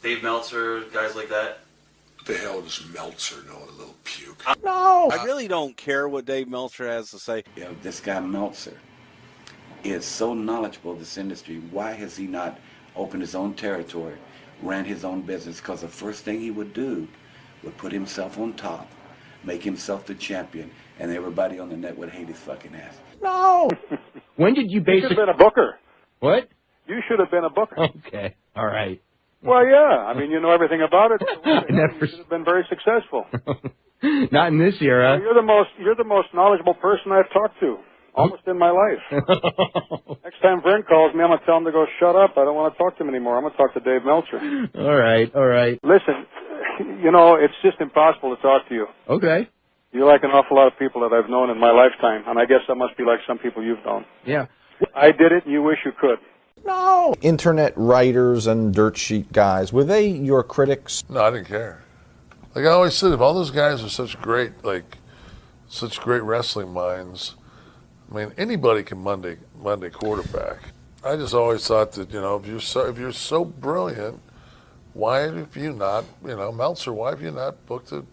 Dave Meltzer, guys like that. What the hell does Meltzer know, a little puke? No! I really don't care what Dave Meltzer has to say. You know, this guy Meltzer is so knowledgeable of this industry. Why has he not opened his own territory, ran his own business? Because the first thing he would do would put himself on top, make himself the champion, and everybody on the net would hate his fucking ass. No! When did you You should have been a booker. What? You should have been a booker. Okay. All right. Well, yeah. I mean, you know everything about it. Never- You should have been very successful. Not in this era. You're the most knowledgeable person I've talked to, almost in my life. Next time Brent calls me, I'm gonna tell him to go shut up. I don't want to talk to him anymore. I'm gonna talk to Dave Meltzer. All right. Listen, you know, it's just impossible to talk to you. Okay. You're like an awful lot of people that I've known in my lifetime, and I guess that must be like some people you've known. Yeah. I did it, and you wish you could. No! Internet writers and dirt sheet guys, were they your critics? No, I didn't care. Like I always said, if all those guys are such great wrestling minds, I mean, anybody can Monday quarterback. I just always thought that, you know, if you're so brilliant, why have you not, you know, Meltzer, why have you not booked it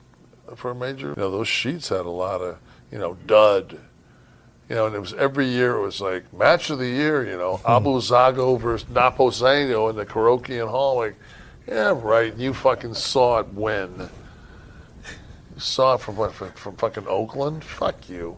for a major? You know, those sheets had a lot of, you know, dud. You know, and it was every year it was like match of the year, you know, Abu Zago versus Naposeno in the Carokian Hall. Like, yeah, right. You fucking saw it when. You saw it from fucking Oakland? Fuck you.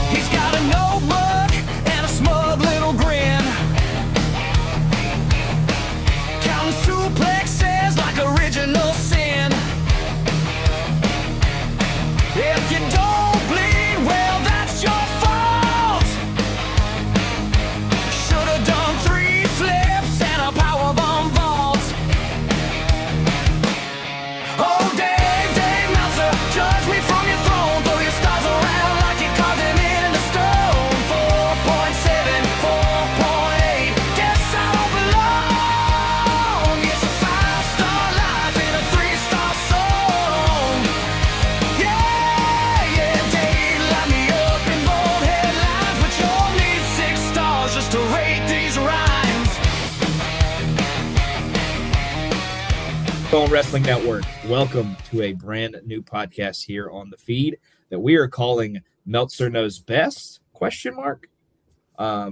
He's got a notebook and a smug little grin, counting suplexes like original sin. If you don't bleed, well, that's your fault. Should have done 3 flips and a powerbomb vault. Oh, Dave Meltzer, judge me from your throne. Throw your stars around like you carved them into stone. 4.7, 4.8. Guess I don't belong. It's a 5-star life and a 3-star song. Yeah, Dave, light me up in bold headlines, but you'll need 6 stars just to rate these rhymes. Phone Wrestling Network, welcome to a brand new podcast here on the feed that we are calling Meltzer Knows Best, ?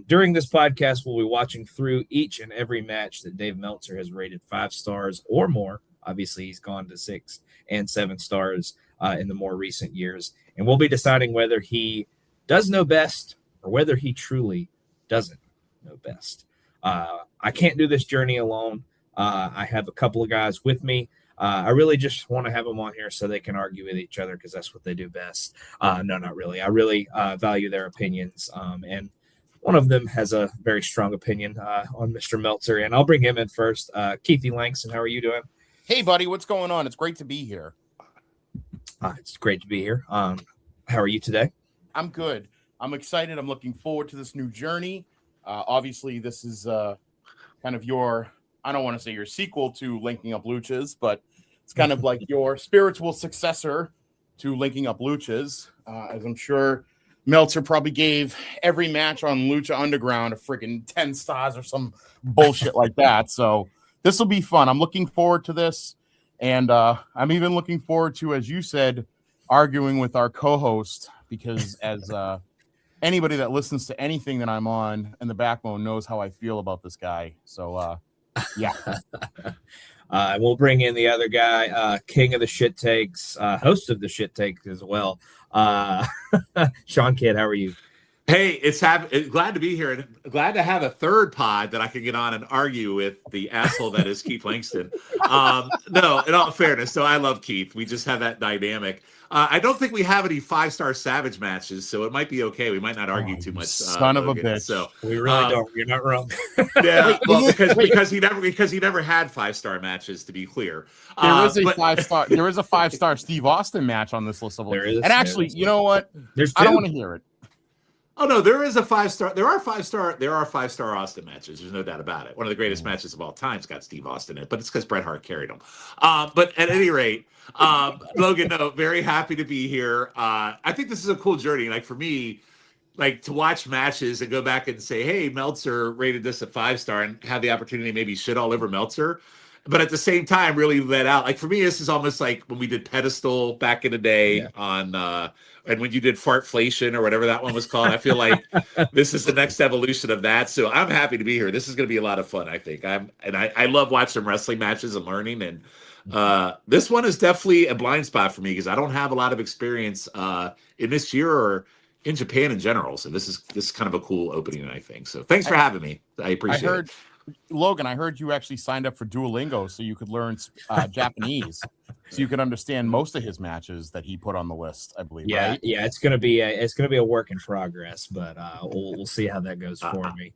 During this podcast, we'll be watching through each and every match that Dave Meltzer has rated 5 stars or more. Obviously, he's gone to 6 and 7 stars in the more recent years. And we'll be deciding whether he does know best or whether he truly doesn't know best. I can't do this journey alone. I have a couple of guys with me. I really just want to have them on here so they can argue with each other because that's what they do best. No, not really. I really value their opinions. And one of them has a very strong opinion on Mr. Meltzer. And I'll bring him in first. Keith Langston, how are you doing? Hey, buddy, what's going on? It's great to be here. It's great to be here. How are you today? I'm good. I'm excited. I'm looking forward to this new journey. Obviously, this is kind of your, I don't want to say your sequel to Linking Up Luchas, but it's kind of like your spiritual successor to Linking Up Luchas. As I'm sure Meltzer probably gave every match on Lucha Underground a freaking 10 stars or some bullshit like that. So this will be fun. I'm looking forward to this. And I'm even looking forward to, as you said, arguing with our co-host, because as anybody that listens to anything that I'm on in the backbone knows how I feel about this guy. So, yeah. We'll bring in the other guy, king of the shit takes, host of the shit takes as well. Shawn Kidd, how are you? Hey, it's glad to be here and glad to have a third pod that I can get on and argue with the asshole that is Keith Langston. No, in all fairness, so I love Keith. We just have that dynamic. I don't think we have any 5-star Savage matches, so it might be okay. We might not argue too much. Son of Logan. a bitch. So we really don't. You're not wrong. Yeah, well, because he never had 5-star matches. To be clear, there is a 5-star. There is a 5-star Steve Austin match on this list of. There is, and actually, you know what? There's 2. I don't want to hear it. Oh no, there is a 5-star. There are 5-star Austin matches. There's no doubt about it. One of the greatest matches of all time's got Steve Austin in it, but it's because Bret Hart carried him. But at any rate, Logan, no, very happy to be here. I think this is a cool journey. Like for me, like to watch matches and go back and say, hey, Meltzer rated this a 5-star and have the opportunity to maybe shit all over Meltzer. But at the same time, really let out. Like for me, this is almost like when we did Pedestal back in the day on, and when you did Fartflation or whatever that one was called. I feel like this is the next evolution of that. So I'm happy to be here. This is going to be a lot of fun, I think. I love watching wrestling matches and learning. And this one is definitely a blind spot for me because I don't have a lot of experience in this year or in Japan in general. So this is kind of a cool opening, I think. So thanks for having me. I appreciate it. Logan, I heard you actually signed up for Duolingo so you could learn Japanese, so you could understand most of his matches that he put on the list. I believe. Yeah, right? yeah, it's gonna be a work in progress, but we'll see how that goes for me.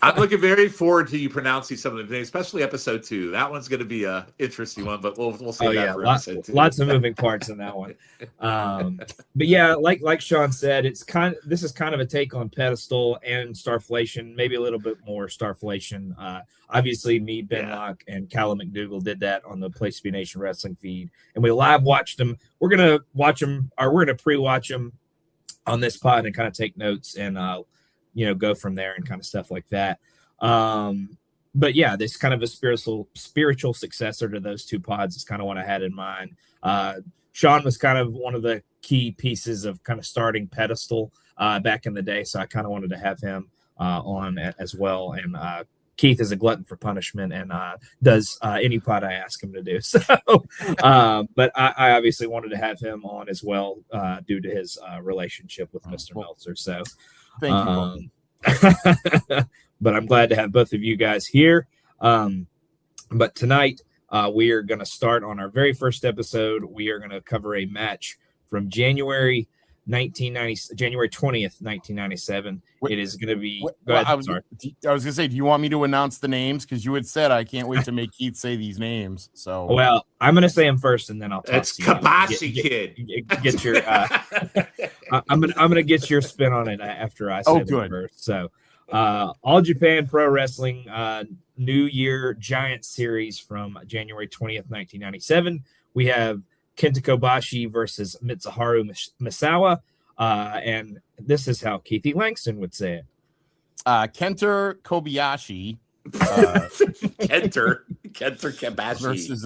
I'm looking very forward to you pronouncing some of the names, especially episode 2. That one's going to be a interesting one, but we'll see that for episode 2. Lots of moving parts in that one. But yeah, like Sean said, this is kind of a take on Pedestal and Starflation, maybe a little bit more Starflation. Obviously, me, Ben Locke, and Callum McDougall did that on the Place to Be Nation wrestling feed, and we live watched them. We're gonna watch them, or we're gonna pre-watch them on this pod and kind of take notes and go from there and kind of stuff like that. But yeah, this kind of a spiritual successor to those two pods is kind of what I had in mind. Sean was kind of one of the key pieces of kind of starting Pedestal back in the day, so I kind of wanted to have him on as well. And Keith is a glutton for punishment and does any pod I ask him to do. So, but I obviously wanted to have him on as well due to his relationship with Mr. Meltzer. So, thank you. But I'm glad to have both of you guys here. But tonight we are going to start on our very first episode. We are going to cover a match from January 20th, 1997. It is going to be. I was going to say, do you want me to announce the names? Because you had said I can't wait to make Keith say these names. So, well, I'm going to say them first, and then I'll talk. It's Kobashi Kid. Get your. I'm gonna get your spin on it after I say them first. So, All Japan Pro Wrestling New Year Giant Series from January 20th, 1997. We have Kenta Kobashi versus Mitsuharu Misawa. And this is how Keith Langston would say it. Kenta Kobayashi. Kenta Kobashi. Versus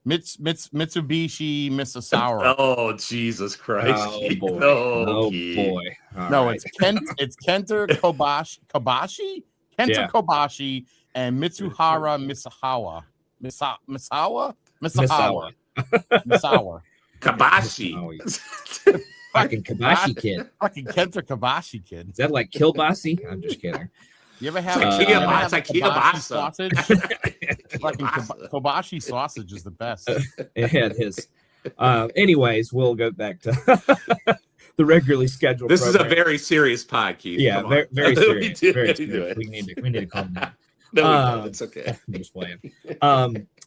Mitsubishi Misawa. Oh, Jesus Christ. Oh, boy. No, boy. No, right. It's Kenta Kobashi. Kenta Kobashi and Mitsuharu Misawa. Misawa. Kobashi. Fucking Kobashi Kid. Fucking Kenta Kobashi Kid. Is that like Kilbasi? I'm just kidding. You ever have Kobashi sausage? Fucking Kobashi sausage is the best. It is. Anyways, we'll go back to the regularly scheduled. This program. is a very serious pod, Keith. Yeah, very serious. Very serious. We need to calm down. No, it's okay. I'm just playing.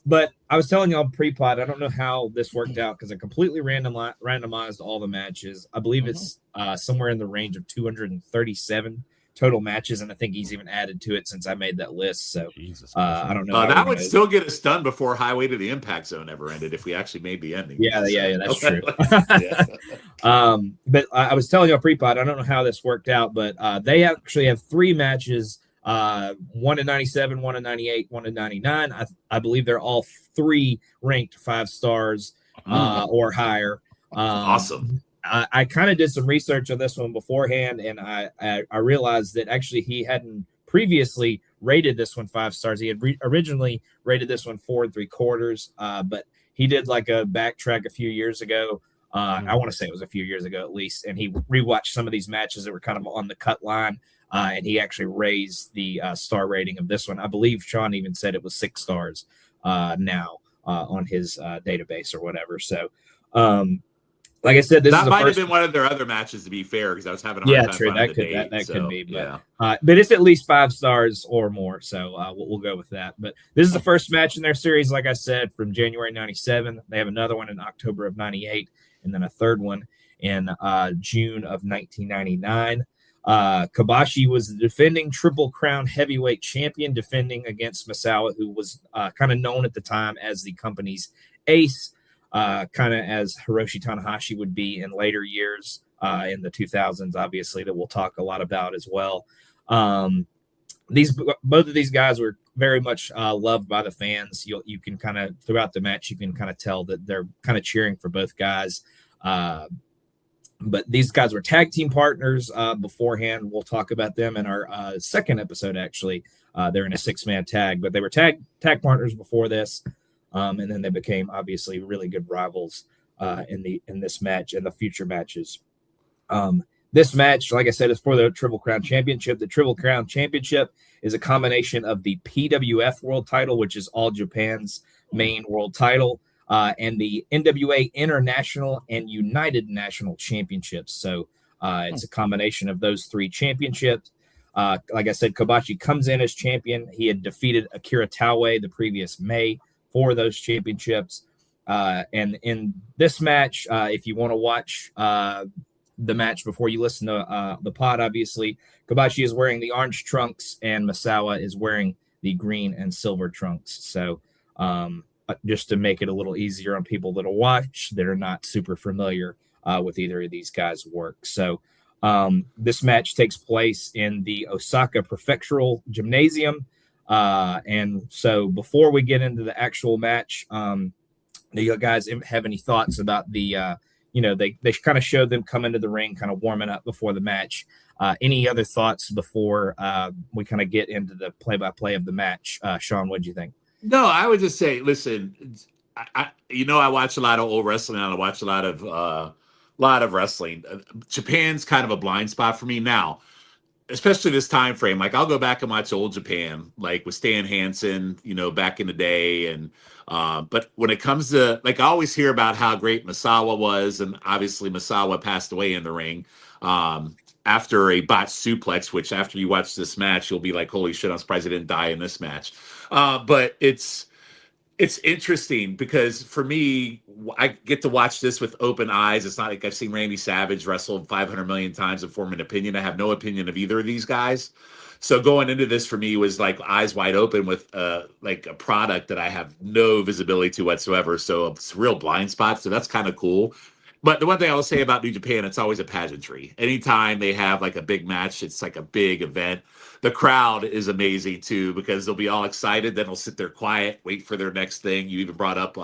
But I was telling y'all pre-pod, I don't know how this worked out because I completely randomized all the matches. I believe it's somewhere in the range of 237 total matches, and I think he's even added to it since I made that list. So I don't know. That would still get us done before Highway to the Impact Zone ever ended if we actually made the ending. Yeah, that's true. But I was telling y'all pre-pod, I don't know how this worked out, but they actually have 3 matches. 1 in 97, 1 in 98, 1 in 99. I believe they're all 3 ranked 5 stars or higher. Awesome. I kind of did some research on this one beforehand, and I realized that actually he hadn't previously rated this one 5 stars. He had originally rated this one 4 3/4, but he did like a backtrack a few years ago. I want to say it was a few years ago at least, and he rewatched some of these matches that were kind of on the cut line. And he actually raised the star rating of this one. I believe Sean even said it was 6 stars now on his database or whatever. So, like I said, that might have been one of their other matches, to be fair, because I was having a hard time finding the date. That could be. But, but it's at least 5 stars or more. So we'll go with that. But this is the first match in their series, like I said, from January 97. They have another one in October of 98, and then a third one in June of 1999. Kobashi was the defending Triple Crown heavyweight champion, defending against Misawa, who was kind of known at the time as the company's ace, kind of as Hiroshi Tanahashi would be in later years in the 2000s, obviously, that we'll talk a lot about as well. Both of these guys were very much loved by the fans. You can kind of, throughout the match, you can kind of tell that they're kind of cheering for both guys. But these guys were tag team partners beforehand. We'll talk about them in our second episode, actually. They're in a 6-man tag, but they were tag partners before this. And then they became, obviously, really good rivals in this match and the future matches. This match, like I said, is for the Triple Crown Championship. The Triple Crown Championship is a combination of the PWF World Title, which is All Japan's main world title, and the NWA International and United National Championships. So it's a combination of those 3 championships. Like I said, Kobashi comes in as champion. He had defeated Akira Taue the previous May for those championships. And in this match, if you want to watch the match before you listen to the pod, obviously, Kobashi is wearing the orange trunks and Misawa is wearing the green and silver trunks. So just to make it a little easier on people that'll watch that are not super familiar with either of these guys' work. So this match takes place in the Osaka Profectural Gymnasium. And so before we get into the actual match, do you guys have any thoughts about the they kind of showed them come into the ring, kind of warming up before the match. Any other thoughts before we kind of get into the play-by-play of the match? Sean, what do you think? No, I would just say, listen, I watch a lot of old wrestling, and I watch a lot of wrestling. Japan's kind of a blind spot for me now, especially this time frame. Like, I'll go back and watch old Japan, like with Stan Hansen, back in the day. And but when it comes to, like, I always hear about how great Misawa was, and obviously Misawa passed away in the ring after a botched suplex, which after you watch this match, you'll be like, holy shit, I'm surprised he didn't die in this match. But it's interesting because for me, I get to watch this with open eyes. It's not like I've seen Randy Savage wrestle 500 million times and form an opinion. I have no opinion of either of these guys. So going into this for me was like eyes wide open with like a product that I have no visibility to whatsoever. So it's a real blind spot. So that's kind of cool. But the one thing I will say about New Japan, it's always a pageantry. Anytime they have like a big match, it's like a big event. The crowd is amazing too, because they'll be all excited. Then they'll sit there quiet, wait for their next thing. You even brought up,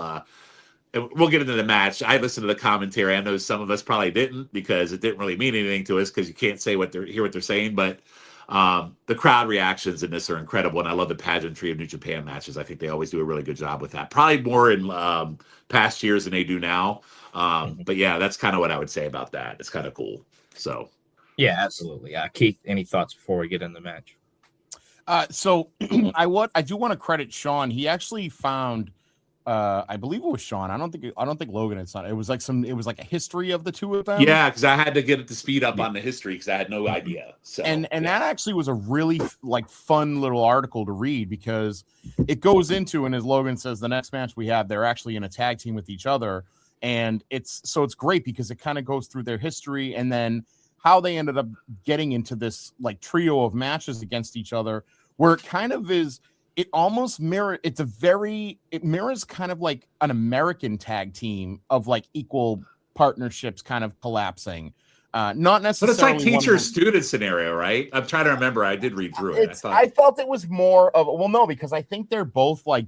and we'll get into the match. I listened to the commentary. I know some of us probably didn't because it didn't really mean anything to us because you can't say hear what they're saying. But the crowd reactions in this are incredible. And I love the pageantry of New Japan matches. I think they always do a really good job with that. Probably more in past years than they do now. But yeah, that's kind of what I would say about that. It's kind of cool. So. Yeah, absolutely. Keith, any thoughts before we get in the match? So I do want to credit Sean. He actually found, I believe it was Sean. I don't think Logan had signed. It was like a history of the two of them. Yeah, because I had to get it to speed up on the history because I had no idea. So and that actually was a really like fun little article to read because it goes into, and as Logan says, the next match we have, they're actually in a tag team with each other, and it's great because it kind of goes through their history and then how they ended up getting into this like trio of matches against each other, where it kind of is, it almost it mirrors kind of like an American tag team of like equal partnerships kind of collapsing. Not necessarily. But it's like teacher-student scenario, right? I'm trying to remember. I did read through it. I felt it was more of, well, no, because I think they're both like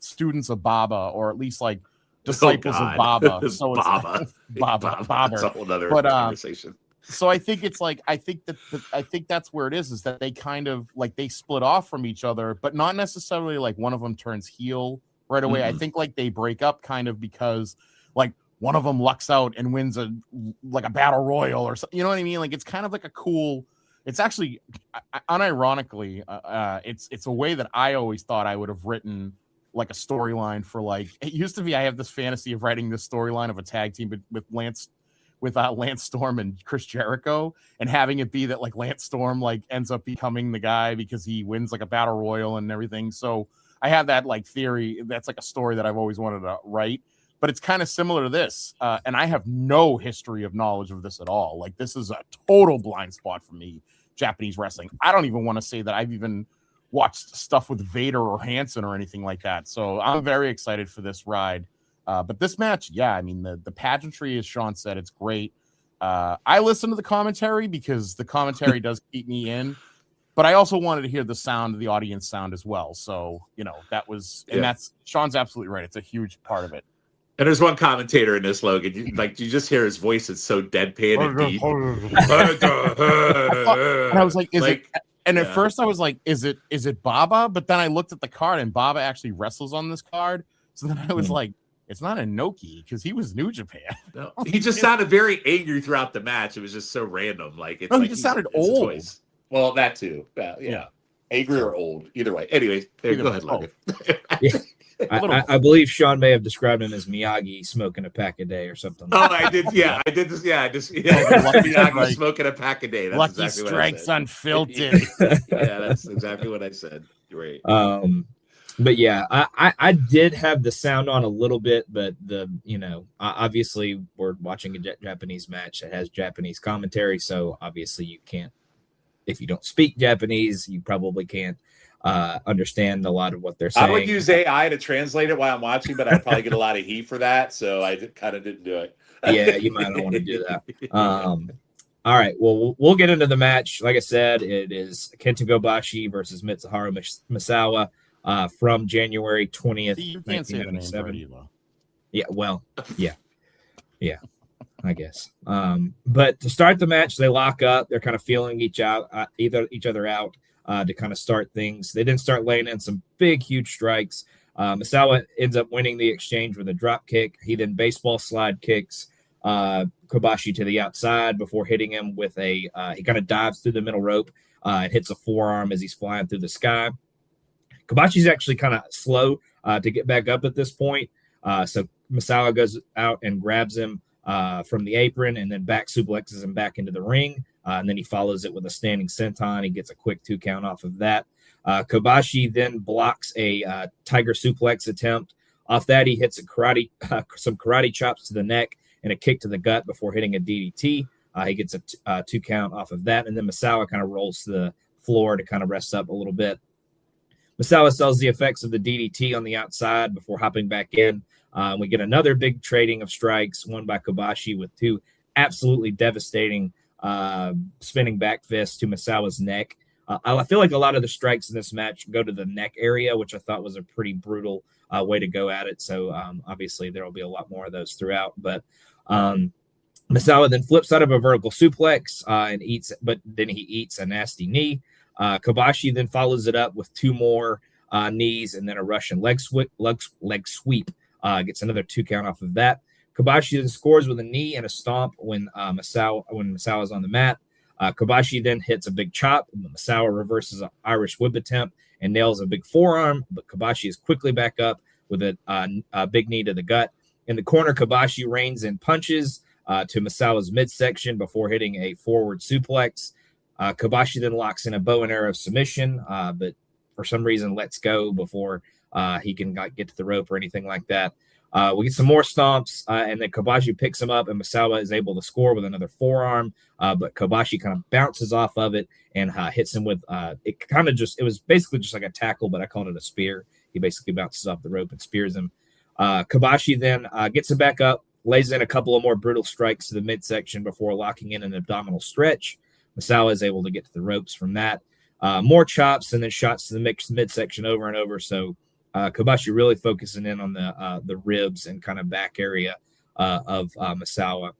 students of Baba, or at least like disciples of Baba. So it's Baba. That's a whole other conversation. So I think it's like, I think that's where it is that they kind of like, they split off from each other, but not necessarily like one of them turns heel right away. I think like they break up kind of because like one of them lucks out and wins a battle royal or something. You know what I mean? Like, it's kind of like a cool, it's actually unironically, it's a way that I always thought I would have written like a storyline for, like, it used to be, I have this fantasy of writing this storyline of a tag team with Lance Storm and Chris Jericho, and having it be that like Lance Storm like ends up becoming the guy because he wins like a battle royal and everything. So I have that like theory. That's like a story that I've always wanted to write. but it's kind of similar to this. And I have no history of knowledge of this at all. Like, this is a total blind spot for me, Japanese wrestling. I don't even want to say that I've even watched stuff with Vader or Hansen or anything like that. So I'm very excited for this ride. But this match, yeah, I mean, the pageantry, as Sean said, it's great. I listen to the commentary because the commentary does keep me in, but I also wanted to hear the sound of the audience sound as well. So, you know, that was, and that's, Sean's absolutely right. It's a huge part of it. And there's one commentator in this, Logan. You just hear his voice. It's so deadpan and deep. And I was like, is it? And at first I was like, is it Baba? But then I looked at the card and Baba actually wrestles on this card. So then I was like, it's not Inoki because he was New Japan. No, he just sounded very angry throughout the match. It was just so random. Like, it's he just sounded old. Well, that too. Yeah. Angry or old. Either way. Anyway, go ahead, Logan. I believe Sean may have described him as Miyagi smoking a pack a day or something. Oh, I did. Yeah, I did this. Yeah, Miyagi smoking a pack a day. That's Lucky exactly Strikes what I said. Unfiltered. Yeah, that's exactly what I said. Great. But yeah, I did have the sound on a little bit, but obviously we're watching a Japanese match that has Japanese commentary, so obviously you can't, if you don't speak Japanese, you probably can't understand a lot of what they're saying. I would use AI to translate it while I'm watching, but I'd probably get a lot of heat for that, so I kind of didn't do it. Yeah, you might not want to do that. All right, well, we'll get into the match. Like I said, it is Kenta Kobashi versus Mitsuharu Misawa from January 20th, You can't say the name 1997. right, Yeah, well, yeah, I guess. But to start the match, they lock up. They're kind of feeling each other out to kind of start things. They then start laying in some big, huge strikes. Misawa ends up winning the exchange with a drop kick. He then baseball slide kicks Kobashi to the outside before hitting him with he kind of dives through the middle rope and hits a forearm as he's flying through the sky. Kobashi's actually kind of slow to get back up at this point. So Misawa goes out and grabs him from the apron and then back suplexes him back into the ring. And then he follows it with a standing senton. He gets a quick 2 count off of that. Kobashi then blocks a tiger suplex attempt. Off that, he hits some karate chops to the neck and a kick to the gut before hitting a DDT. He gets a 2 count off of that. And then Misawa kind of rolls to the floor to kind of rest up a little bit. Misawa sells the effects of the DDT on the outside before hopping back in. We get another big trading of strikes, one by Kobashi with 2 absolutely devastating spinning back fists to Misawa's neck. I feel like a lot of the strikes in this match go to the neck area, which I thought was a pretty brutal way to go at it. So obviously there will be a lot more of those throughout. But Misawa then flips out of a vertical suplex and then he eats a nasty knee. Kobashi then follows it up with 2 more knees and then a Russian leg sweep. Gets another 2 count off of that. Kobashi then scores with a knee and a stomp when Misawa's on the mat. Kobashi then hits a big chop. Misawa reverses an Irish whip attempt and nails a big forearm, but Kobashi is quickly back up with a big knee to the gut. In the corner, Kobashi reins in punches to Misawa's midsection before hitting a forward suplex. Kobashi then locks in a bow and arrow submission, but for some reason lets go before he can get to the rope or anything like that. We get some more stomps, and then Kobashi picks him up, and Misawa is able to score with another forearm, but Kobashi kind of bounces off of it and hits him with it was basically just like a tackle, but I called it a spear. He basically bounces off the rope and spears him. Kobashi then gets him back up, lays in a couple of more brutal strikes to the midsection before locking in an abdominal stretch. Misawa is able to get to the ropes from that. More chops and then shots to the midsection over and over. So Kobashi really focusing in on the ribs and kind of back area of Misawa.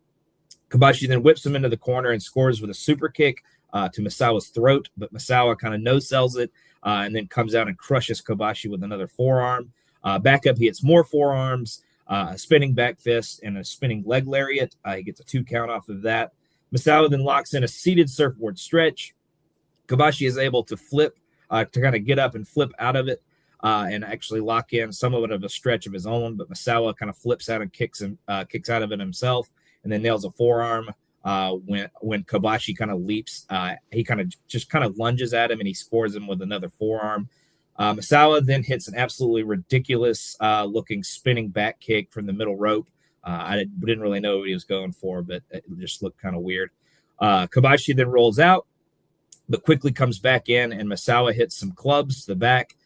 Kobashi then whips him into the corner and scores with a super kick to Misawa's throat, but Misawa kind of no-sells it and then comes out and crushes Kobashi with another forearm. Back up, he hits more forearms, a spinning back fist, and a spinning leg lariat. He gets a 2 count off of that. Misawa then locks in a seated surfboard stretch. Kobashi is able to flip, to kind of get up and flip out of it and actually lock in somewhat of a stretch of his own, but Misawa kind of flips out and kicks out of it himself and then nails a forearm when Kobashi kind of leaps. He kind of lunges at him and he scores him with another forearm. Misawa then hits an absolutely ridiculous looking spinning back kick from the middle rope. I didn't really know what he was going for, but it just looked kind of weird. Kobashi then rolls out, but quickly comes back in, and Misawa hits some clubs to the back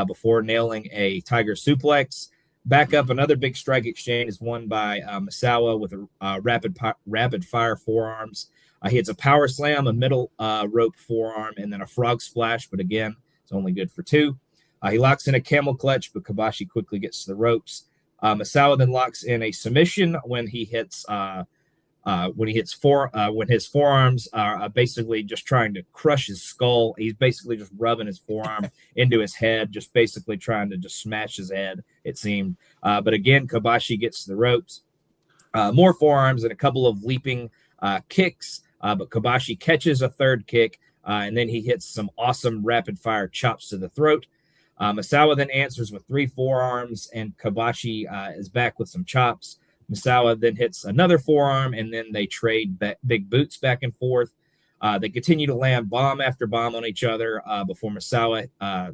before nailing a tiger suplex. Back up, another big strike exchange is won by Misawa with a rapid fire forearms. He hits a power slam, a middle rope forearm, and then a frog splash, but again, it's only good for 2. He locks in a camel clutch, but Kobashi quickly gets to the ropes. Misawa then locks in a submission when his forearms are basically just trying to crush his skull. He's basically just rubbing his forearm into his head, just basically trying to just smash his head, it seemed. But again, Kobashi gets to the ropes. More forearms and a couple of leaping kicks, but Kobashi catches a third kick, and then he hits some awesome rapid-fire chops to the throat. Misawa then answers with 3 forearms, and Kobashi is back with some chops. Misawa then hits another forearm, and then they trade big boots back and forth. They continue to land bomb after bomb on each other before Misawa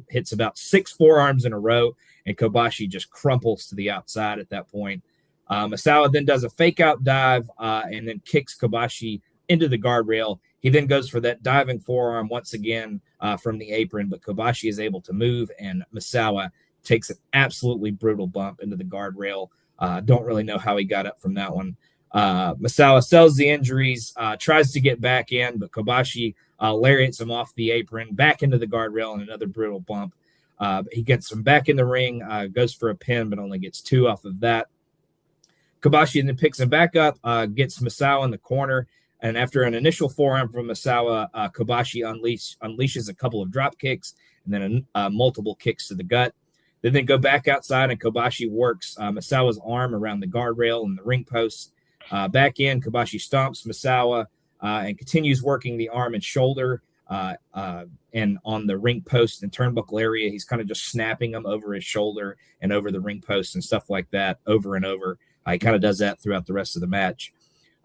hits about 6 forearms in a row, and Kobashi just crumples to the outside at that point. Misawa then does a fake-out dive and then kicks Kobashi into the guardrail. He then goes for that diving forearm once again from the apron, but Kobashi is able to move, and Misawa takes an absolutely brutal bump into the guardrail. Don't really know how he got up from that one. Misawa sells the injuries, tries to get back in, but Kobashi lariats him off the apron, back into the guardrail, and another brutal bump. He gets him back in the ring, goes for a pin, but only gets 2 off of that. Kobashi then picks him back up, gets Misawa in the corner, and after an initial forearm from Misawa, Kobashi unleashes a couple of drop kicks and then multiple kicks to the gut. They then go back outside, and Kobashi works Misawa's arm around the guardrail and the ring post. Back in, Kobashi stomps Misawa and continues working the arm and shoulder and on the ring post and turnbuckle area. He's kind of just snapping them over his shoulder and over the ring post and stuff like that over and over. He kind of does that throughout the rest of the match.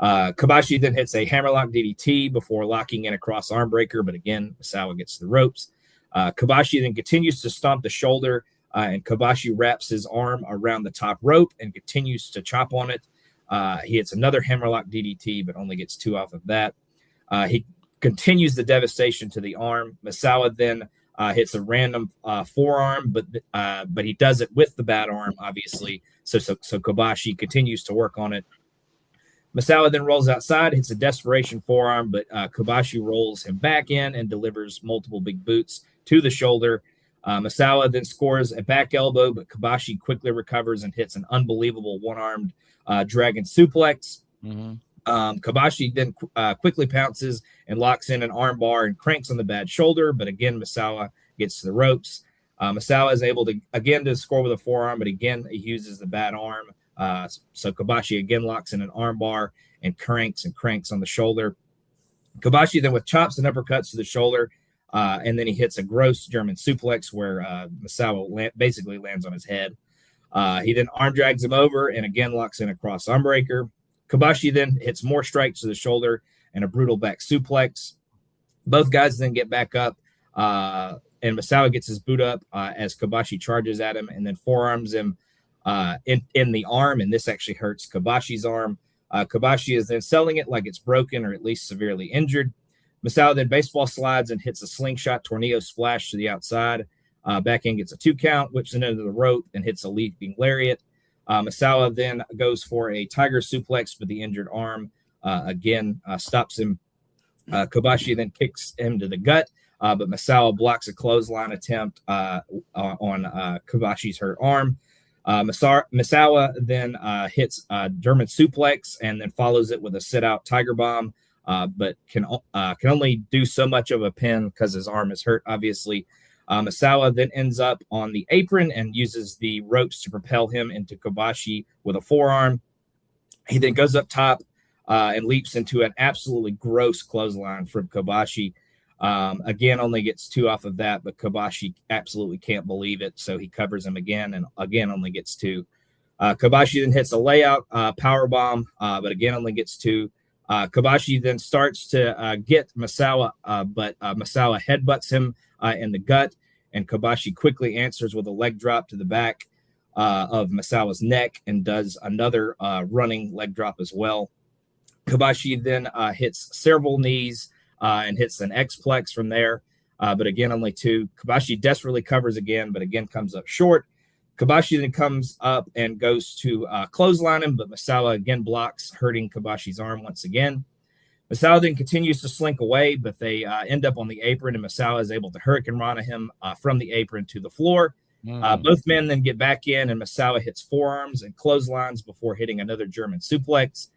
Kobashi then hits a hammerlock DDT before locking in a cross arm breaker, but again, Misawa gets the ropes. Kobashi then continues to stomp the shoulder, and Kobashi wraps his arm around the top rope and continues to chop on it. He hits another hammerlock DDT, but only gets 2 off of that. He continues the devastation to the arm. Misawa then hits a random forearm, but he does it with the bad arm, obviously. So Kobashi continues to work on it. Misawa then rolls outside, hits a desperation forearm, but Kobashi rolls him back in and delivers multiple big boots to the shoulder. Misawa then scores a back elbow, but Kobashi quickly recovers and hits an unbelievable one-armed dragon suplex. Kobashi then quickly pounces and locks in an arm bar and cranks on the bad shoulder, but again, Misawa gets to the ropes. Misawa is able to score with a forearm, but again, he uses the bad arm. So Kobashi again locks in an arm bar and cranks on the shoulder. Kobashi then with chops and uppercuts to the shoulder, and then he hits a gross German suplex where Misawa basically lands on his head. He then arm drags him over and again locks in a cross arm breaker. Kobashi then hits more strikes to the shoulder and a brutal back suplex. Both guys then get back up, and Misawa gets his boot up as Kobashi charges at him and then forearms him in the arm, and this actually hurts Kobashi's arm. Kobashi is then selling it like it's broken or at least severely injured. Misawa then baseball slides and hits a slingshot tornado splash to the outside. Back in gets a 2 count, whips it into the rope, and hits a leaping lariat. Misawa then goes for a tiger suplex, but the injured arm again stops him. Kobashi then kicks him to the gut, but Misawa blocks a clothesline attempt on Kobashi's hurt arm. Misawa then hits a German suplex and then follows it with a sit-out tiger bomb, but can only do so much of a pin because his arm is hurt, obviously. Misawa then ends up on the apron and uses the ropes to propel him into Kobashi with a forearm. He then goes up top and leaps into an absolutely gross clothesline from Kobashi. Again, only gets 2 off of that, but Kobashi absolutely can't believe it, so he covers him again, and again only gets 2. Kobashi then hits a layout power bomb, but again only gets 2. Kobashi then starts to get Misawa, but Misawa headbutts him in the gut, and Kobashi quickly answers with a leg drop to the back of Misawa's neck and does another running leg drop as well. Kobashi then hits several knees and hits an X-plex from there, but again, only 2. Kobashi desperately covers again, but again comes up short. Kobashi then comes up and goes to clothesline him, but Misawa again blocks, hurting Kobashi's arm once again. Misawa then continues to slink away, but they end up on the apron, and Misawa is able to Hurricane Rana him from the apron to the floor. Both men then get back in, and Misawa hits forearms and clotheslines before hitting another German suplex.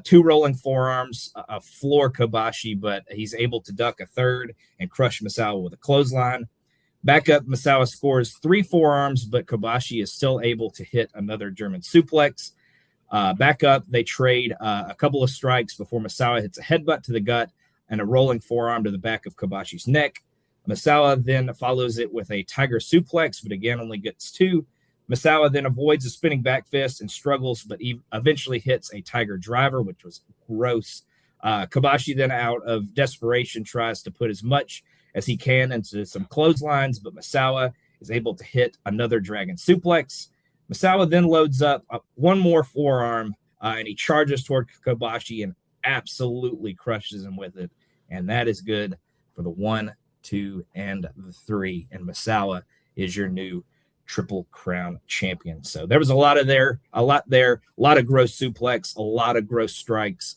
2 rolling forearms, floor Kobashi, but he's able to duck a third and crush Misawa with a clothesline. Back up, Misawa scores 3 forearms, but Kobashi is still able to hit another German suplex. Back up, they trade a couple of strikes before Misawa hits a headbutt to the gut and a rolling forearm to the back of Kobashi's neck. Misawa then follows it with a tiger suplex, but again only gets 2. Misawa then avoids a spinning back fist and struggles, but eventually hits a tiger driver, which was gross. Kobashi then, out of desperation, tries to put as much as he can into some clotheslines, but Misawa is able to hit another dragon suplex. Misawa then loads up one more forearm, and he charges toward Kobashi and absolutely crushes him with it. And that is good for the 1, 2, and the 3. And Misawa is your new Triple Crown champion. So there was a lot of gross suplex, a lot of gross strikes.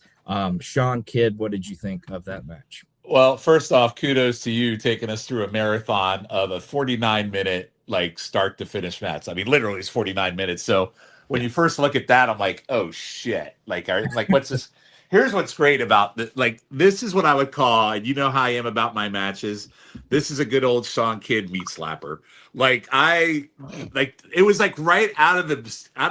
Shawn Kidd, what did you think of that match? Well, first off, kudos to you taking us through a marathon of a 49-minute like start to finish match. I mean, literally it's 49 minutes. So when you first look at that, I'm like, oh shit. Like what's this? Here's what's great about this is what I would call, and you know how I am about my matches. This is a good old Shawn Kidd meat slapper. It was like right out of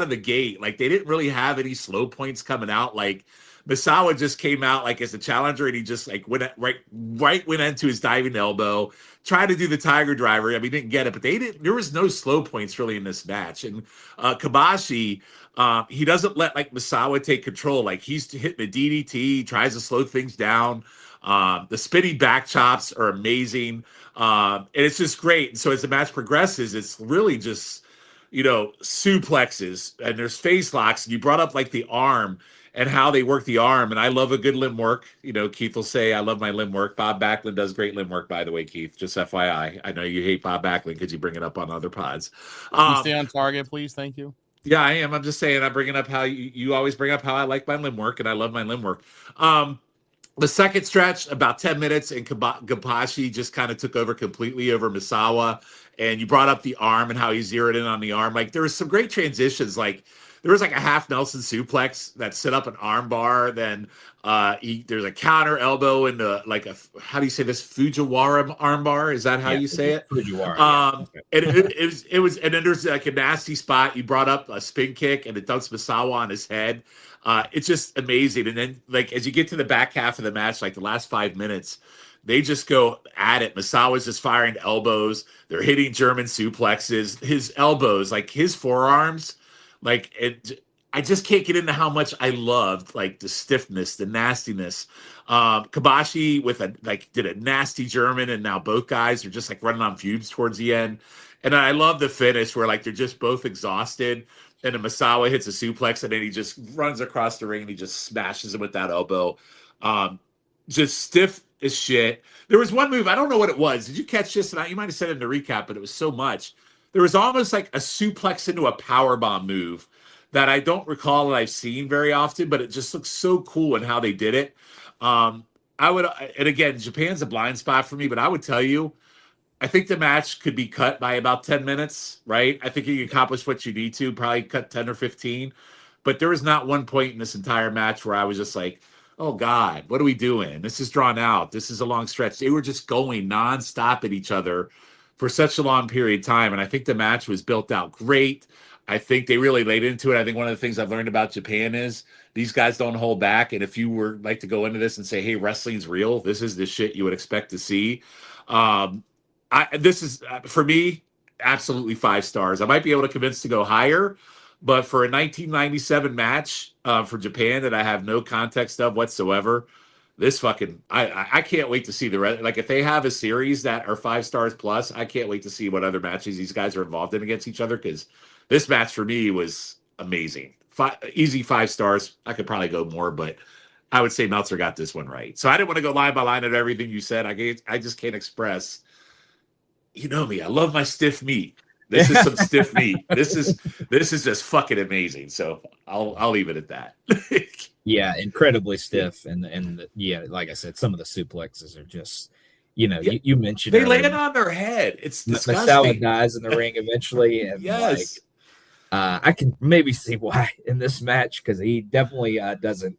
the gate. Like they didn't really have any slow points coming out. Like Misawa just came out like as a challenger, and he just like went into his diving elbow, tried to do the tiger driver. I mean, didn't get it, but there was no slow points really in this match. And Kobashi, he doesn't let like Misawa take control. Like he's hitting the DDT, tries to slow things down. The spinning back chops are amazing. And it's just great. And so as the match progresses, it's really just, suplexes and there's face locks. And you brought up like the arm and how they work the arm. And I love a good limb work. Keith will say, I love my limb work. Bob Backlund does great limb work, by the way, Keith, just FYI. I know you hate Bob Backlund because you bring it up on other pods. Can you stay on target, please? Thank you. Yeah, I am. I'm just saying, I'm bringing up how you always bring up how I like my limb work, and I love my limb work. The second stretch, about 10 minutes, and Kobashi just kind of took over completely over Misawa. And you brought up the arm and how he zeroed in on the arm. Like, there was some great transitions. Like, there was like a half Nelson suplex that set up an arm bar. Then there's a counter elbow into like how do you say this? Fujiwara arm bar? Is that how you say it? Fujiwara. And it was, and then there's like a nasty spot. You brought up a spin kick and it dumps Misawa on his head. It's just amazing. And then like as you get to the back half of the match, like the last 5 minutes, they just go at it. Misawa's just firing elbows. They're hitting German suplexes. His elbows, like his forearms. Like I just can't get into how much I loved like the stiffness, the nastiness. Kobashi did a nasty German, and now both guys are just like running on fumes towards the end. And I love the finish where like they're just both exhausted, and then Misawa hits a suplex, and then he just runs across the ring and he just smashes him with that elbow. Just stiff as shit. There was one move, I don't know what it was. Did you catch this? And you might have said it in the recap, but it was so much. There was almost like a suplex into a powerbomb move that I don't recall that I've seen very often, but it just looks so cool in how they did it. And again, Japan's a blind spot for me, but I would tell you, I think the match could be cut by about 10 minutes, right? I think you can accomplish what you need to, probably cut 10 or 15. But there was not one point in this entire match where I was just like, oh God, what are we doing? This is drawn out. This is a long stretch. They were just going nonstop at each other for such a long period of time. And I think the match was built out great. I think they really laid into it. I think one of the things I've learned about Japan is these guys don't hold back. And if you were like to go into this and say, hey, wrestling's real, this is the shit you would expect to see. This is, for me, absolutely 5 stars. I might be able to convince to go higher, but for a 1997 match for Japan that I have no context of whatsoever, this fucking I can't wait to see the rest. Like if they have a series that are 5 stars plus, I can't wait to see what other matches these guys are involved in against each other, because this match for me was amazing. Easy 5 stars. I could probably go more, but I would say Meltzer got this one right. So I didn't want to go line by line at everything you said. I just can't express. You know me. I love my stiff meat. This is some stiff meat. This is just fucking amazing. So I'll leave it at that. Yeah, incredibly stiff, and yeah, like I said, some of the suplexes are just, you mentioned they land on their head. It's disgusting. Misawa dies in the ring eventually, and yes, I can maybe see why in this match, because he definitely doesn't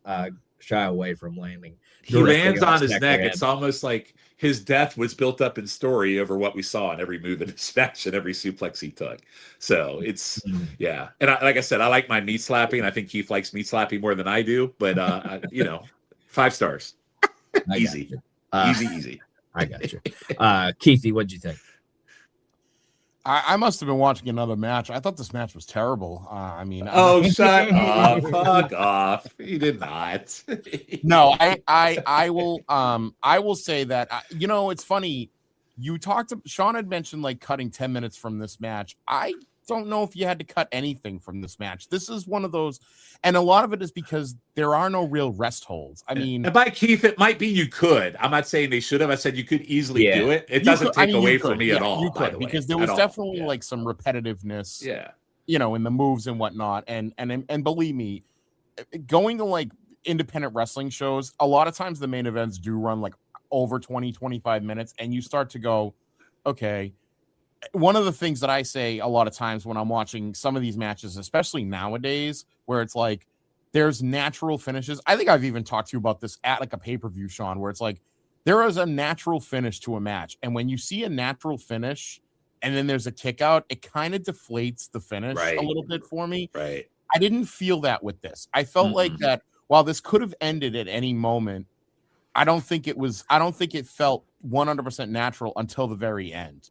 shy away from landing. He lands on his neck. It's almost like his death was built up in story over what we saw in every move in his match and every suplex he took. So it's, yeah. And like I said, I like my meat slapping. I think Keith likes meat slapping more than I do, but 5 stars. Easy. Easy. I got you. Keithy, what'd you think? I must have been watching another match. I thought this match was terrible. Shut up! Fuck off! You did not. No, I will say that. It's funny. Sean had mentioned like cutting 10 minutes from this match. I don't know if you had to cut anything from this match. This is one of those, and a lot of it is because there are no real rest holds. I mean, and by Keith, it might be you could. I'm not saying they should have. I said you could easily do it. It doesn't take away from me at all. You could, because there was definitely like some repetitiveness. Yeah. In the moves and whatnot. And believe me, going to like independent wrestling shows, a lot of times the main events do run like over 20, 25 minutes, and you start to go, okay. One of the things that I say a lot of times when I'm watching some of these matches, especially nowadays, where it's like there's natural finishes. I think I've even talked to you about this at like a pay-per-view, Sean, where it's like there is a natural finish to a match. And when you see a natural finish and then there's a kick out, it kind of deflates the finish a little bit for me. Right. I didn't feel that with this. I felt like that while this could have ended at any moment, I don't think it felt 100% natural until the very end.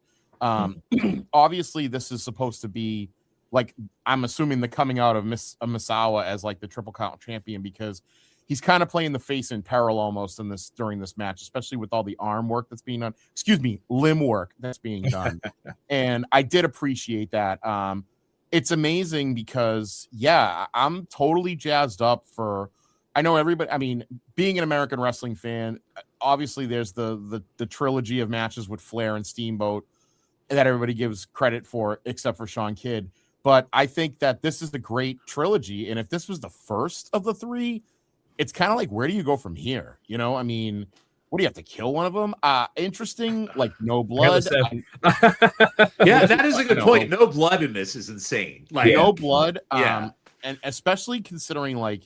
Obviously this is supposed to be like, I'm assuming the coming out of Misawa as like the Triple Count champion, because he's kind of playing the face in peril almost during this match, especially with all the arm work that's being done. Limb work that's being done. And I did appreciate that. It's amazing because I'm totally jazzed up for, I know everybody, I mean, being an American wrestling fan, obviously there's the trilogy of matches with Flair and Steamboat that everybody gives credit for, except for Shawn Kidd. But I think that this is the great trilogy. And if this was the first of the 3, it's kind of like, where do you go from here? I mean, what do you have to kill one of them? Interesting. Like no blood. Yeah, that is a good point. No blood in this is insane. Like no blood. Yeah. And especially considering like,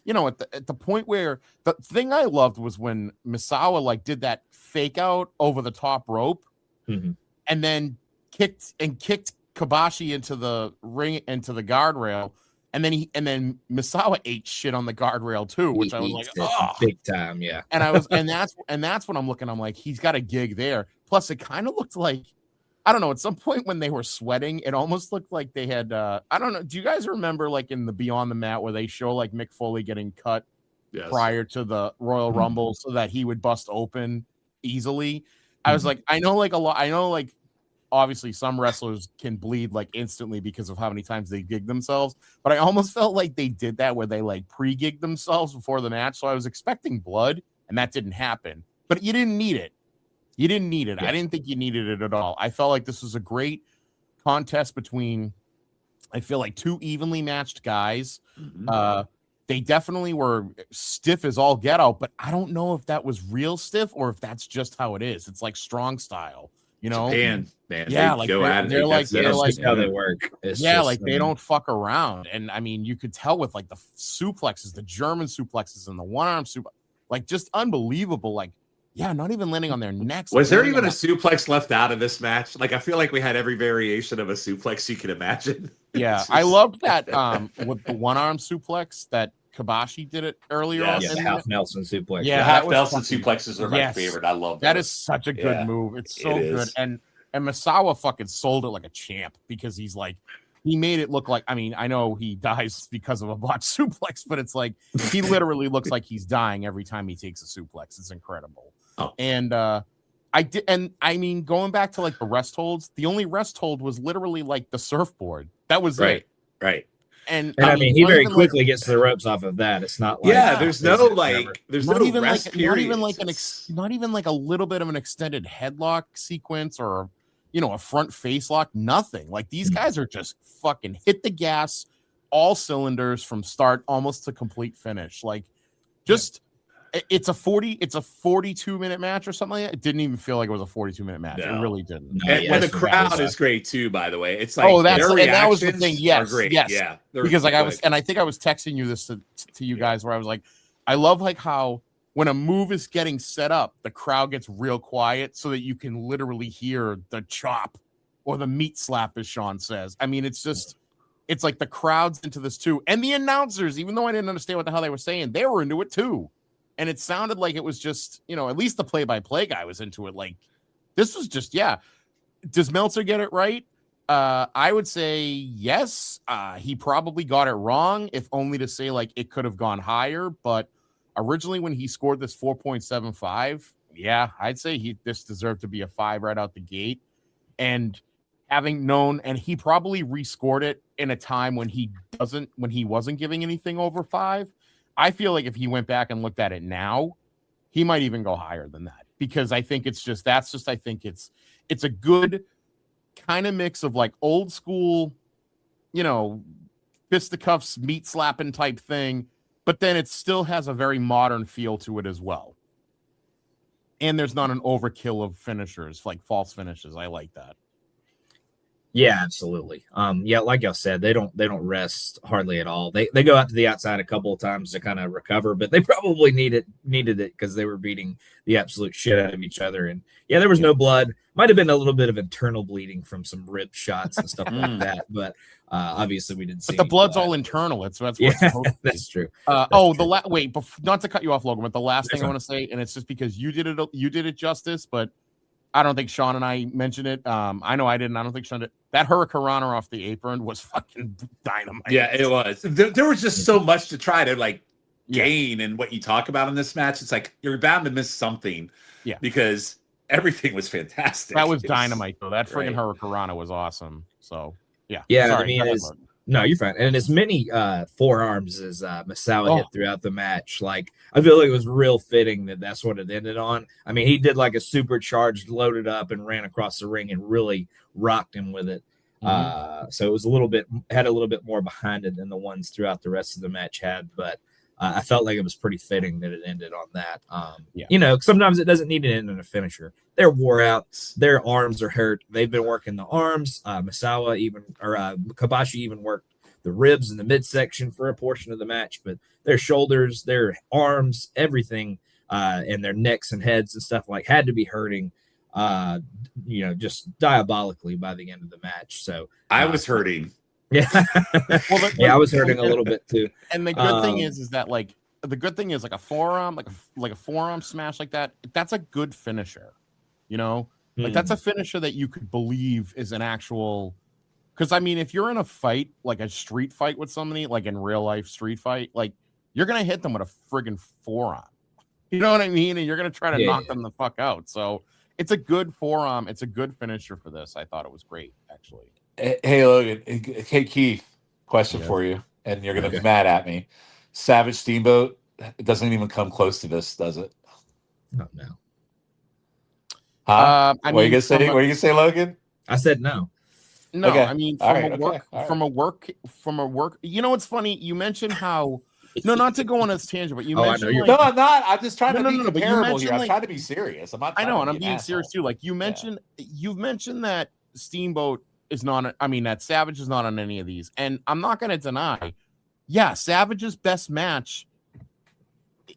at the point where the thing I loved was when Misawa like did that fake out over the top rope. And then kicked Kobashi into the ring, into the guardrail, and then Misawa ate shit on the guardrail too, which I was like, oh, big time, yeah. And that's when I'm looking. I'm like, he's got a gig there. Plus, it kind of looked like, I don't know. At some point when they were sweating, it almost looked like they had. I don't know. Do you guys remember like in the Beyond the Mat where they show like Mick Foley getting cut prior to the Royal Rumble so that he would bust open easily? I was like, I know obviously some wrestlers can bleed like instantly because of how many times they gig themselves, but I almost felt like they did that where they like pre-gigged themselves before the match. So I was expecting blood and that didn't happen, but you didn't need it. I didn't think you needed it at all. I felt like this was a great contest between, I feel like 2 evenly matched guys. They definitely were stiff as all get out, but I don't know if that was real stiff or if that's just how it is. It's like strong style, Japan, man. Yeah, like they're like how they work. It's they don't fuck around. And I mean, you could tell with like the suplexes, the German suplexes, and the one-arm suplex, like just unbelievable. Like, not even landing on their necks. Was there even a suplex left out of this match? Like, I feel like we had every variation of a suplex you can imagine. Yeah, I loved that with the one-arm suplex that Kobashi did it earlier. The half Nelson suplex. Yeah, half Nelson suplexes are my favorite. I love that. That is such a good move. It's so good. And Misawa fucking sold it like a champ because he's like, he made it look like, I mean, I know he dies because of a botched suplex, but it's like he literally looks like he's dying every time he takes a suplex. It's incredible. And I mean, going back to like the rest holds, the only rest hold was literally like the surfboard. That was it. Right. And I mean, he very quickly gets the ropes off of that. It's not like there's no rest period. Not even like a little bit of an extended headlock sequence or a front face lock. Nothing. Like these guys are just fucking hit the gas, all cylinders from start almost to complete finish. Like just it's a 42-minute match or something like that. It didn't even feel like it was a 42-minute match. No. It really didn't. And the crowd is great too, by the way. It's like that was the thing. Yes, great. Yes. Yeah, because like I think I was texting you this to you guys where I was like, I love like how when a move is getting set up, the crowd gets real quiet so that you can literally hear the chop or the meat slap, as Sean says. I mean, it's like the crowd's into this too, and the announcers, even though I didn't understand what the hell they were saying, they were into it too. And it sounded like it was just, at least the play-by-play guy was into it. Like, this was just, Does Meltzer get it right? I would say yes. He probably got it wrong, if only to say, like, it could have gone higher. But originally when he scored this 4.75, I'd say this deserved to be a 5 right out the gate. And having known, and he probably rescored it in a time when he wasn't giving anything over 5. I feel like if he went back and looked at it now, he might even go higher than that, because I think I think it's a good kind of mix of like old school, fisticuffs, meat slapping type thing, but then it still has a very modern feel to it as well. And there's not an overkill of finishers, like false finishes. I like that. Yeah, absolutely. Like I said, they don't rest hardly at all. They go out to the outside a couple of times to kind of recover, but they probably needed it because they were beating the absolute shit out of each other. And there was no blood. Might have been a little bit of internal bleeding from some rib shots and stuff like that, but obviously we didn't see. But the blood's all internal. That's true. That's true. Not to cut you off, Logan, but the last thing I want to say, and it's just because you did it justice, but I don't think Sean and I mentioned it. I know I didn't. I don't think Sean did. That hurricanrana off the apron was fucking dynamite. Yeah, it was. There was just so much to try to gain in what you talk about in this match. It's like you're bound to miss something. Yeah, because everything was fantastic. That was dynamite, though. That friggin' hurricanrana was awesome. So yeah. Sorry, no, you're fine. And as many forearms as Misawa hit throughout the match, like I feel like it was real fitting that that's what it ended on. I mean, he did like a supercharged, loaded up, and ran across the ring and really rocked him with it. So it was had a little bit more behind it than the ones throughout the rest of the match had, but I felt like it was pretty fitting that it ended on that. Sometimes it doesn't need to end in a finisher. They're wore out. Their arms are hurt. They've been working the arms. Kobashi even worked the ribs in the midsection for a portion of the match, but their shoulders, their arms, everything, and their necks and heads and stuff had to be hurting, just diabolically by the end of the match. So I was hurting. Yeah. I was hurting a little bit too. And the good thing is that like a forearm, like a forearm smash like that, that's a good finisher. That's a finisher that you could believe is an actual. Because I mean, if you're in a fight, like a street fight with somebody, like in real life street fight, like you're gonna hit them with a friggin' forearm. You know what I mean? And you're gonna try to knock them the fuck out. So it's a good forearm. It's a good finisher for this. I thought it was great, actually. Hey, Logan. Hey, Keith. Question for you, and you're gonna be mad at me. Savage Steamboat, it doesn't even come close to this, does it? Oh, no. What are you gonna say? What are you gonna say, Logan? I said no. No, okay. I mean from a work. You know what's funny? You mentioned how not to go on this tangent, but you mentioned I'm not. I'm just trying to be comparable here. I'm trying to be serious. I'm not. I know, and I'm being serious too. Like you've mentioned that Steamboat is not. That Savage is not on any of these, and I'm not going to deny. Yeah, Savage's best match.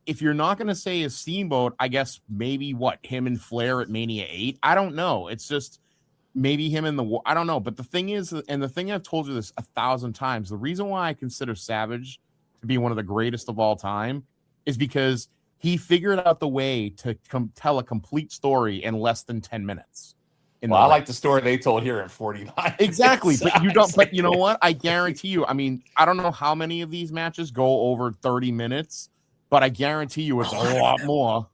If you're not going to say is Steamboat, I guess maybe him and Flair at Mania 8. I don't know. It's just maybe him in I don't know. But the thing is, and the thing I've told you this 1,000 times, the reason why I consider Savage to be one of the greatest of all time is because he figured out the way to tell a complete story in less than 10 minutes. in Well, the I ring. like the story they told here in 49. Exactly, minutes. but you don't. But you know what? I guarantee you. I mean, I don't know how many of these matches go over 30 minutes, but I guarantee you it's a lot more.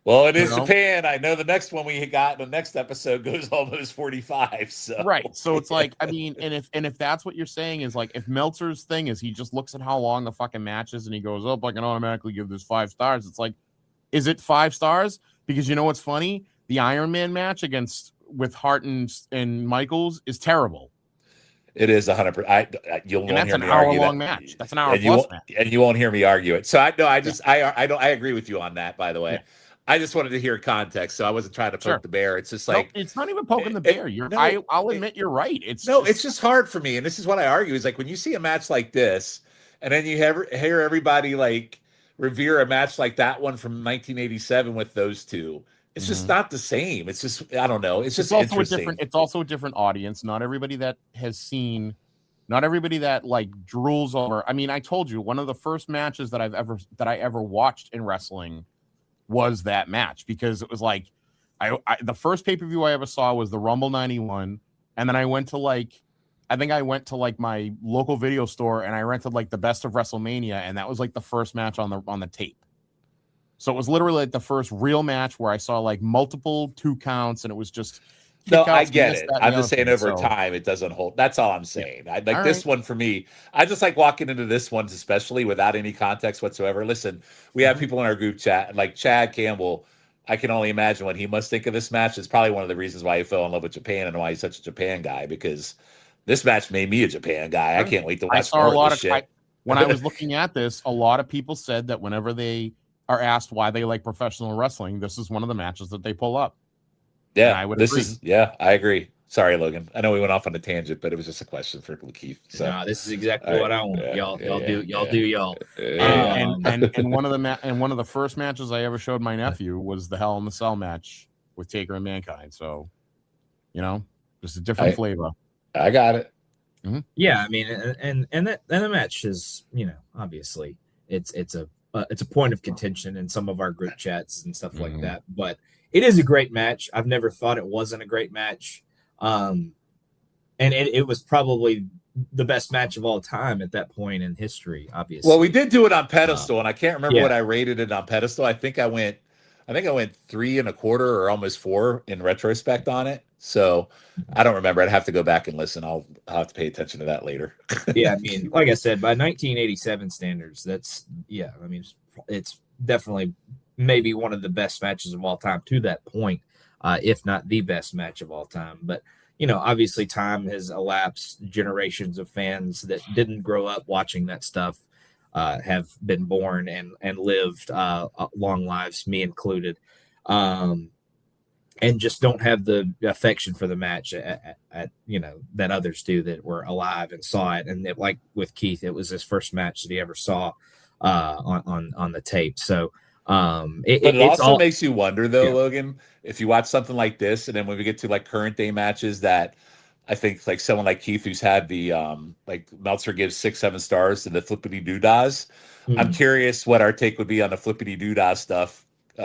Well, it is You know? Japan. I know the next one we got, the next episode goes almost 45. So Right. So it's like, I mean, and if that's what you're saying is like, if Meltzer's thing is he just looks at how long the fucking match is and he goes, oh, I can automatically give this 5 stars. It's like, is it 5 stars? Because you know what's funny? The Iron Man match with Hart and Michaels is terrible. it is 100%. You won't And that's hear an me argue hour-long that. match. That's an hour And you plus won't, match. and you won't hear me argue it. So I agree with you on that. By the way, I just wanted to hear context, so I wasn't trying to poke the bear. It's just like it's not even poking the bear. I'll admit you're right. It's just hard for me, and this is what I argue is like when you see a match like this, and then you hear everybody like revere a match like that one from 1987 with those two. It's just not the same. It's just I don't know. It's just also interesting. it's also a different audience. Not everybody that like drools over. I mean, I told you one of the first matches that I ever watched in wrestling was that match, because it was like the first pay-per-view I ever saw was the Rumble 91, and then I went to my local video store and I rented like the Best of WrestleMania, and that was like the first match on the tape. So it was literally like the first real match where I saw like multiple 2 counts, and it was just no, I get it. I'm just saying over time it doesn't hold. That's all I'm saying. I like this one for me. I just like walking into this one, especially without any context whatsoever. Listen, we have people in our group chat like Chad Campbell. I can only imagine what he must think of this match. It's probably one of the reasons why he fell in love with Japan and why he's such a Japan guy, because this match made me a Japan guy. I can't wait to watch I saw more a lot of of this shit. when I was looking at this, a lot of people said that whenever they are asked why they like professional wrestling, this is one of the matches that they pull up. Yeah, I would agree. I agree. Sorry, Logan. I know we went off on a tangent, but it was just a question for Keith. So no, this is exactly what I want. Y'all do y'all. And one of the first matches I ever showed my nephew was the Hell in the Cell match with Taker and Mankind. So, you know, just a different flavor. I got it. Mm-hmm. Yeah, I mean, and the match is, you know, obviously it's a point of contention in some of our group chats and stuff like that. But it is a great match. I've never thought it wasn't a great match. And it was probably the best match of all time at that point in history, obviously. Well, we did do it on pedestal, and I can't remember what I rated it on pedestal. I think I went 3.25 or almost 4 in retrospect on it. So I don't remember. I'd have to go back and listen. I'll have to pay attention to that later. Yeah, I mean, like I said, by 1987 standards, I mean, it's definitely maybe one of the best matches of all time to that point, if not the best match of all time. But, you know, obviously time has elapsed. Generations of fans that didn't grow up watching that stuff have been born and lived long lives, me included, and just don't have the affection for the match at you know, that others do that were alive and saw it. And like with Keith, it was his first match that he ever saw on the tape. So it also makes you wonder, though, Logan, if you watch something like this, and then when we get to like current day matches that I think like someone like Keith, who's had the like Meltzer gives 6-7 stars to the flippity doodads. I'm curious what our take would be on the flippity doodah stuff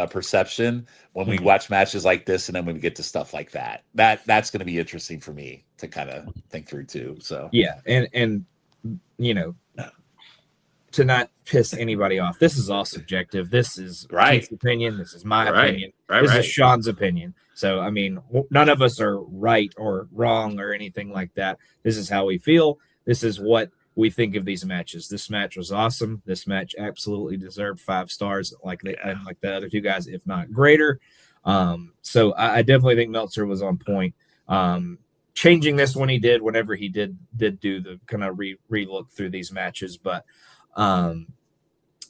perception when we watch matches like this, and then when we get to stuff like that. That's going to be interesting for me to kind of think through too. So yeah, and you know, to not piss anybody off, this is all subjective. This is Keith's opinion. This is my opinion. This is Sean's opinion. So, I mean, none of us are right or wrong or anything like that. This is how we feel. This is what we think of these matches. This match was awesome. This match absolutely deserved 5 stars, like the other 2 guys, if not greater. So I definitely think Meltzer was on point. Changing this when he did, whenever he did do the kind of re-look through these matches. But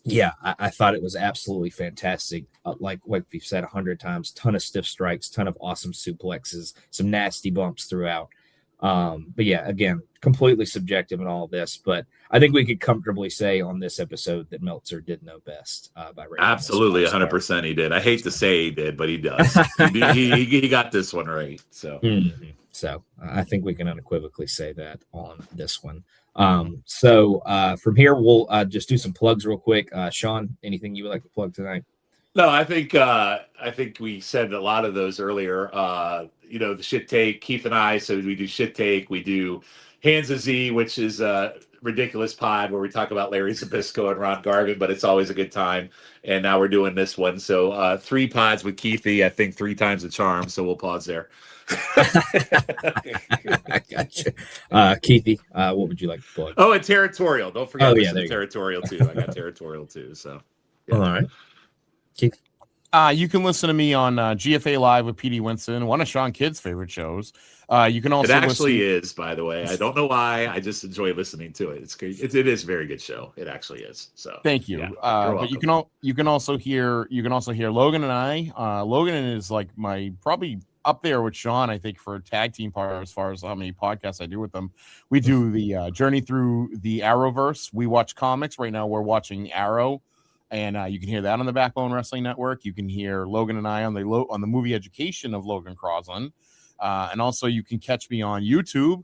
yeah, I thought it was absolutely fantastic. Like we've said 100 times, ton of stiff strikes, ton of awesome suplexes, some nasty bumps throughout. But yeah, again, completely subjective in all of this, but I think we could comfortably say on this episode that Meltzer did know best by rating. Absolutely, 100% he did. I hate to say he did, but he does. he got this one right. So, So I think we can unequivocally say that on this one. So from here, we'll just do some plugs real quick. Sean, anything you would like to plug tonight? No, I think we said a lot of those earlier. The shit take, Keith and I. So we do shit take. We do Hands of Z, which is a ridiculous pod where we talk about Larry Zabisco and Ron Garvin, but it's always a good time. And now we're doing this one. So 3 pods with Keithy. I think 3 times the charm. So we'll pause there. I gotcha. Keithy, what would you like to plug? Oh, and Territorial. Don't forget Oh, yeah, Territorial too. I got Territorial too. So all right. Keith. You can listen to me on GFA Live with PD Winston, one of Shawn Kidd's favorite shows. You can also it actually is, by the way. I don't know why. I just enjoy listening to it. It is a very good show. It actually is. So thank you. Yeah, but you can also hear Logan and I. Logan is like my probably up there with Shawn, I think, for a tag team part as far as how many podcasts I do with them. We do the journey through the Arrowverse. We watch comics right now. We're watching Arrow. And you can hear that on the Backbone Wrestling Network. You can hear Logan and I on the movie Education of Logan Crosland. And also you can catch me on YouTube,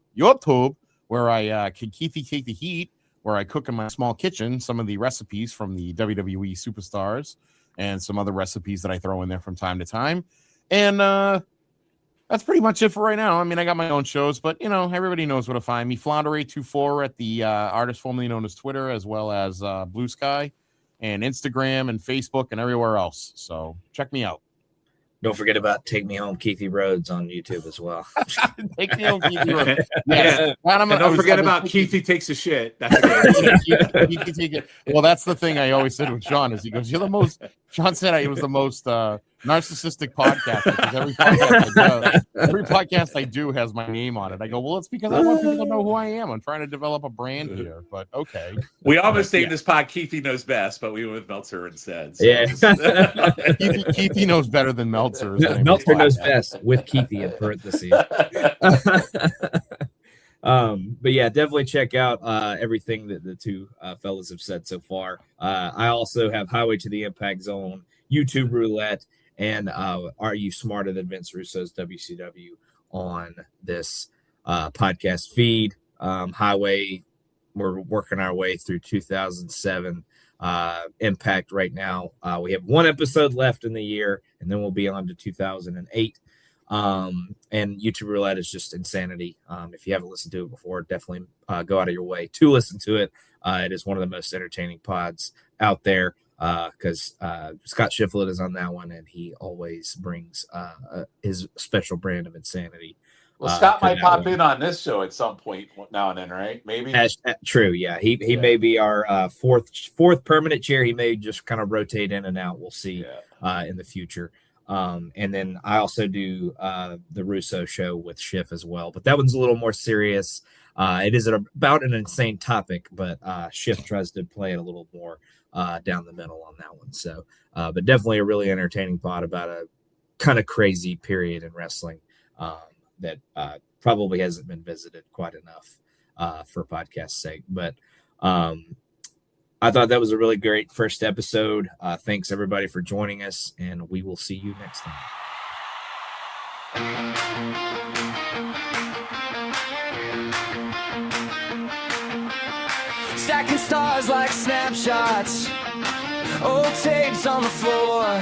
where I can Keithy Take the Heat, where I cook in my small kitchen some of the recipes from the WWE superstars and some other recipes that I throw in there from time to time. And that's pretty much it for right now. I mean, I got my own shows, but, everybody knows where to find me. Flounder824 at the artist formerly known as Twitter, as well as Blue Sky. And Instagram and Facebook and everywhere else. So check me out. Don't forget about Take Me Home, Keithy Rhodes on YouTube as well. Take Me Home, Keithy Rhodes. Yes. And don't forget about Keithy Takes a Shit. That's well, that's the thing I always said with Shawn is he goes, Shawn said it was the most narcissistic podcast because every podcast I do has my name on it. I go, well, it's because I want people to know who I am. I'm trying to develop a brand here, but okay. We almost named this pod Keithy Knows Best, but we went with Meltzer instead. So. Yeah. Keithy knows better than Meltzer. Meltzer knows best with Keithy in parentheses. But yeah, definitely check out everything that the two fellas have said so far. I also have Highway to the Impact Zone, YouTube Roulette, and Are You Smarter Than Vince Russo's WCW on this podcast feed. Highway, we're working our way through 2007. Impact right now. We have 1 episode left in the year, and then we'll be on to 2008. And YouTube Roulette is just insanity. If you haven't listened to it before, definitely go out of your way to listen to it. It is one of the most entertaining pods out there because Scott Shiflett is on that one, and he always brings his special brand of insanity. Well, Scott might pop in on this show at some point now and then, right? Maybe. True, yeah. He may be our fourth permanent chair. He may just kind of rotate in and out. We'll see in the future. And then I also do the Russo show with Schiff as well, but that one's a little more serious. It is about an insane topic, but Schiff tries to play it a little more down the middle on that one. So, but definitely a really entertaining pod about a kind of crazy period in wrestling that probably hasn't been visited quite enough for podcast sake. But I thought that was a really great first episode. Thanks everybody for joining us, and we will see you next time. Stacking stars like snapshots, old tapes on the floor,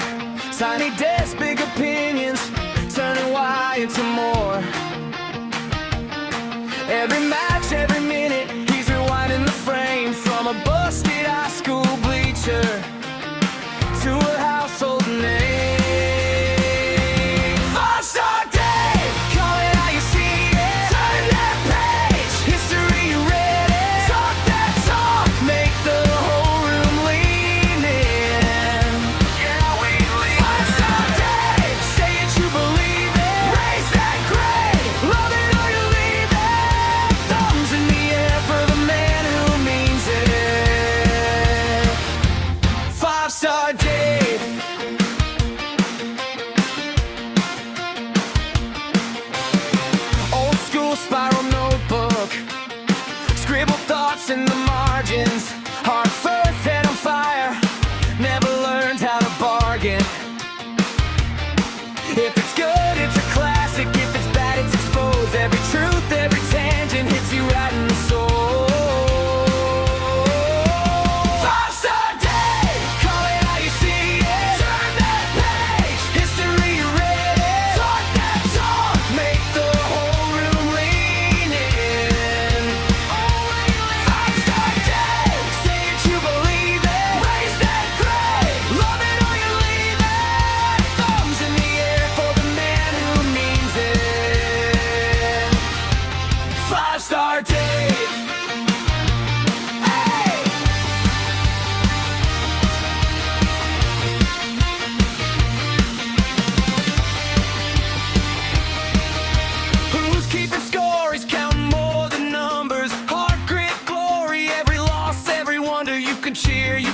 tiny desk, big opinions, turning why into more. Every match, every minute, he's rewinding the frame from a busted high school bleacher to a household name. 5-star Dave, call it how you see it. Turn that page, history read it. Talk that talk, make the whole room lean in. Yeah, we lean. 5-star Dave, say it, you believe it. Raise that grade, love it or you leave it. Thumbs in the air for the man who means it. 5-star Dave. Old school spiral notebook, scribbled thoughts in the margins. Heart first, head on fire, never learned how to bargain. If it's good, it's a classic. If it's bad, it's exposed. Every truth, every tangent hits you right in the soul. 5-star Dave, call it how you see it. Turn that Rockstar Dave. Hey! Who's keeping score? He's counting more than numbers. Heart, grit, glory, every loss, every wonder. You can cheer.